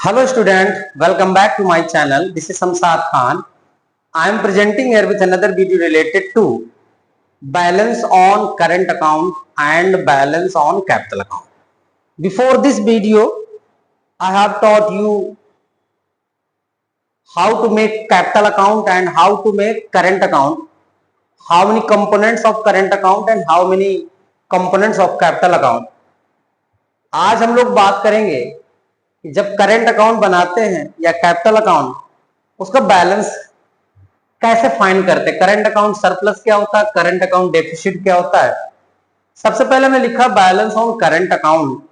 Hello student, welcome back to my channel. This is Samsad Khan. I am presenting here with another video related to balance on current account and balance on capital account. Before this video, I have taught you how to make capital account and how to make current account, how many components of current account and how many components of capital account. आज हम लोग बात करेंगे कि जब current account बनाते हैं या कैपिटल अकाउंट, उसका बैलेंस कैसे फाइंड करते हैं। करंट अकाउंट सरप्लस क्या होता है, करंट अकाउंट डेफिसिट क्या होता है। सबसे पहले मैं लिखा balance on current account.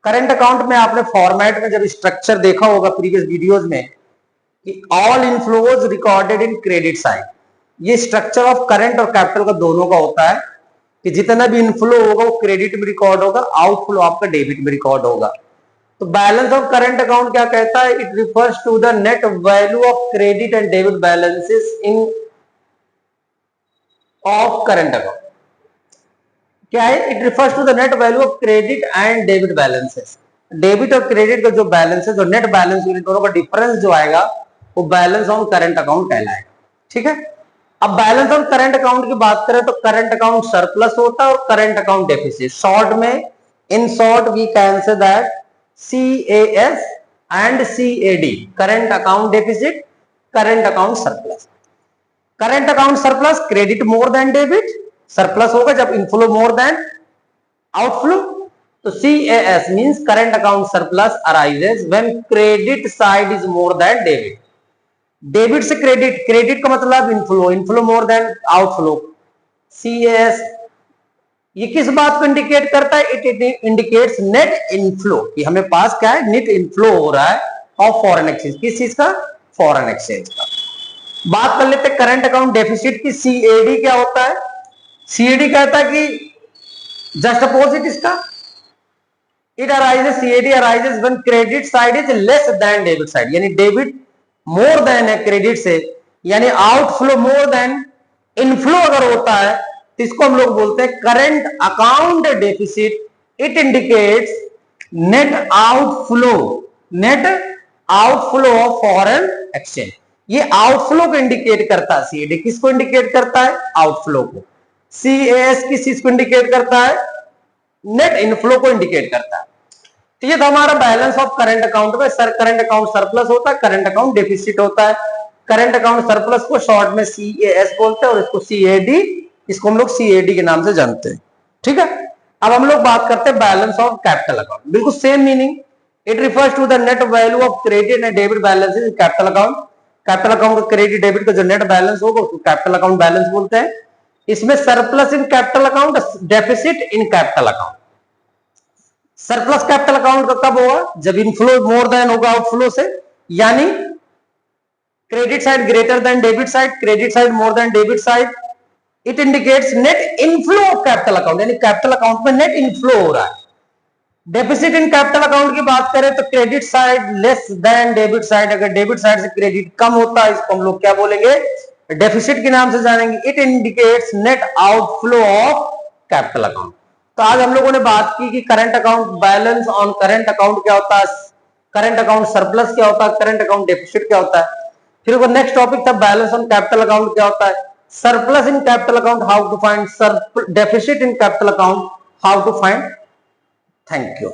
Current account में आपने फॉर्मेट में जब स्ट्रक्चर देखा होगा प्रीवियस वीडियोस में कि all inflows recorded in credit side, ये स्ट्रक्चर ऑफ करंट और कैपिटल का दोनों का होता है कि जितना भी इनफ्लो होगा वो क्रेडिट में रिकॉर्ड होगा, आउटफ्लो आपका डेबिट में रिकॉर्ड होगा। तो बैलेंस ऑफ करंट अकाउंट क्या कहता है, it refers to the net value of credit and debit balances in of current account. क्या है, it refers to the net value of credit and debit balances. Debit और credit का जो balance है, जो नेट बैलेंस इन दोनों का difference जो आएगा वो बैलेंस ऑन करंट अकाउंट कहलाएगा। ठीक है, अब बैलेंस ऑन करंट अकाउंट की बात करें तो करंट अकाउंट सरप्लस होता है और करंट अकाउंट डेफिसिट। शॉर्ट में, in short we can say that CAS and CAD, current account deficit, current account surplus. Current account surplus, credit more than debit, surplus होगा जब इनफ्लो मोर देन आउटफ्लो। तो CAS means current account surplus arises when credit side is more than debit. Debit से credit, credit का मतलब inflow, inflow more than outflow. CAS ये किस बात को इंडिकेट करता है, इट इंडिकेट्स नेट इनफ्लो, कि हमें पास क्या है, नेट इनफ्लो हो रहा है ऑफ फॉरेन एक्सचेंज। किस चीज का, फॉरेन एक्सचेंज का। बात कर लेते हैं करंट अकाउंट डेफिसिट की। CAD क्या होता है, CAD कहता है कि जस्ट अपोजिट इसका, it arises, CAD arises when credit side is less than debit side, यानी डेबिट मोर देन है क्रेडिट से, यानी आउटफ्लो मोर देन इनफ्लो अगर होता है तो इसको हम लोग बोलते हैं current account deficit. It indicates net outflow, net outflow of foreign exchange. ये आउटफ्लो को इंडिकेट करता है। CAD किसको इंडिकेट करता है, आउटफ्लो को। CAS किस चीज को इंडिकेट करता है, नेट इनफ्लो को इंडिकेट करता है। तो ये था हमारा बैलेंस ऑफ करंट अकाउंट में। सर करंट अकाउंट सरप्लस होता है, करंट अकाउंट डेफिसिट होता है। करंट अकाउंट सरप्लस को शॉर्ट में CAS बोलते हैं और इसको CAD, इसको हम लोग CAD के नाम से जानते हैं। ठीक है, अब हम लोग बात करते हैं बैलेंस ऑफ कैपिटल अकाउंट। बिल्कुल same meaning, it refers to the net value of credit and debit balances in capital account. Capital account का क्रेडिट डेबिट का जो नेट बैलेंस होगा उसको कैपिटल अकाउंट बैलेंस बोलते हैं। इसमें surplus in capital account, deficit in capital account. Surplus capital account का कब होगा, जब इनफ्लो मोर देन होगा आउटफ्लो से, यानी credit side greater than debit side, credit side more than debit side. It indicates net inflow of capital account, यानी capital account में net inflow हो रहा है। डेफिसिट इन कैपिटल अकाउंट की बात करें तो credit side less than debit side, अगर डेबिट साइड से क्रेडिट कम होता है इसको हम लोग क्या बोलेंगे, डेफिसिट के नाम से जानेंगे। It indicates net outflow of capital account. तो आज हम लोगों ने बात की कि current account balance on current account क्या होता है, करंट अकाउंट सरप्लस क्या होता है, करंट अकाउंट डेफिसिट क्या होता है। फिर नेक्स्ट टॉपिक था बैलेंस ऑन कैपिटल अकाउंट क्या होता है, surplus in capital account how to find, deficit in capital account how to find. Thank you.